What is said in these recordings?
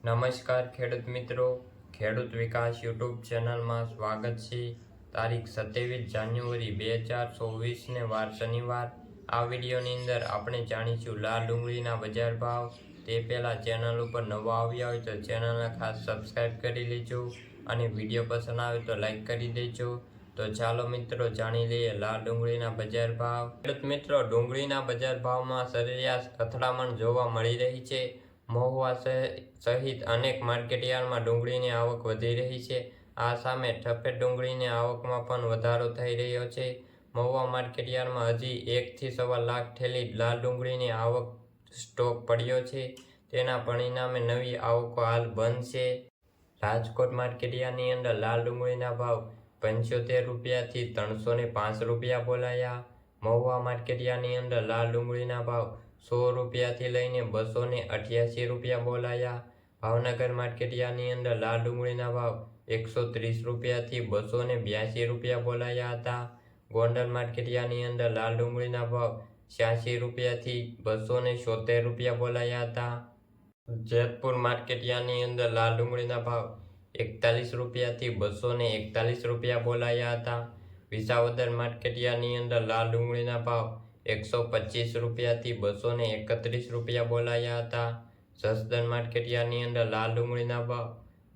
નમસ્કાર ખેડૂત મિત્રો, ખેડૂત વિકાસ યુટ્યુબ ચેનલમાં સ્વાગત છે। તારીખ 27 જાન્યુઆરી 2024 વાર શનિવાર। આ વિડીયોની અંદર આપણે જાણીશું લાલ ડુંગળીના બજાર ભાવ। તે પહેલાં ચેનલ ઉપર નવા આવ્યા હોય તો ચેનલને ખાસ સબસ્ક્રાઈબ કરી લેજો અને વિડીયો પસંદ આવે તો લાઈક કરી દેજો। તો ચાલો મિત્રો જાણી લઈએ લાલ ડુંગળીના બજાર ભાવ। ખેડૂત મિત્રો, ડુંગળીના બજાર ભાવમાં સરેરાશ અથડામણ જોવા મળી રહી છે। મહુવા સહિત અનેક માર્કેટયાર્ડમાં ડુંગળીની આવક વધી રહી છે। આ સામે સફેદ ડુંગળીની આવકમાં પણ વધારો થઈ રહ્યો છે। મહુવા માર્કેટયાર્ડમાં હજી 1 થી સવા લાખ થેલી લાલ ડુંગળીની આવક સ્ટોક પડ્યો છે। તેના પરિણામે નવી આવકો હાલ બંધ છે। રાજકોટ માર્કેટયાર્ડની અંદર લાલ ડુંગળીના ભાવ 75 રૂપિયાથી 305 રૂપિયા બોલાયા। મહુવા માર્કેટયાર્ડની અંદર લાલ ડુંગળીના ભાવ 100 રૂપિયાથી લઈને 288 રૂપિયા બોલાયા। ભાવનગર માર્કેટયાર્ડની અંદર લાલ ડુંગળીના ભાવ 130 રૂપિયાથી 282 રૂપિયા બોલાયા હતા। ગોંડલ માર્કેટયાર્ડની અંદર લાલ ડુંગળીના ભાવ 86 રૂપિયાથી 276 રૂપિયા બોલાયા હતા। જેતપુર માર્કેટયાર્ડની અંદર લાલ ડુંગળીના ભાવ 41 રૂપિયાથી 241 રૂપિયા બોલાયા હતા। વિસાવદર માર્કેટયાર્ડની અંદર લાલ ડુંગળીના ભાવ 125 રૂપિયાથી 231 રૂપિયા બોલાયા હતા। જસદણ માર્કેટયાર્ડની અંદર લાલ ડુંગળીના ભાવ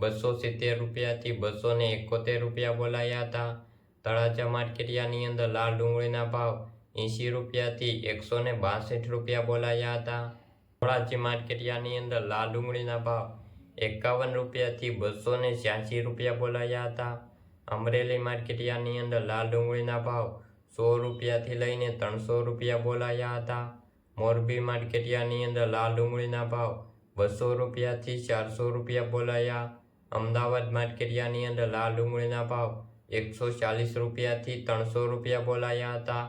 270 રૂપિયાથી 271 રૂપિયા બોલાયા હતા। તળાજા માર્કેટયાર્ડની અંદર લાલ ડુંગળીના ભાવ 80 રૂપિયાથી 162 રૂપિયા બોલાયા હતા। ધોરાજી માર્કેટયાર્ડની અંદર લાલ ડુંગળીના ભાવ 51 રૂપિયાથી 286 રૂપિયા બોલાયા હતા। અમરેલી માર્કેટયાર્ડની અંદર લાલ ડુંગળીના ભાવ 100 રૂપિયાથી લઈને 300 રૂપિયા બોલાયા હતા। મોરબી માર્કેટયાર્ડની અંદર લાલ ડુંગળીના ભાવ 200 રૂપિયાથી 400 રૂપિયા બોલાયા। અમદાવાદ માર્કેટયાર્ડની અંદર લાલ ડુંગળીના ભાવ 140 રૂપિયાથી 300 રૂપિયા બોલાયા હતા।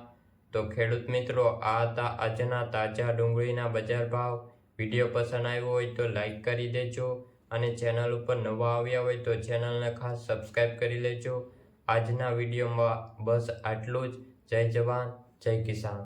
તો ખેડૂત મિત્રો, આ હતા આજના તાજા ડુંગળીના બજાર ભાવ। વિડીયો પસંદ આવ્યો હોય તો લાઈક કરી દેજો અને ચેનલ ઉપર નવા આવ્યા હોય તો ચેનલને ખાસ સબસ્ક્રાઈબ કરી લેજો। આજના વિડીયોમાં બસ આટલું જ। જય જવાન, જય કિસાન।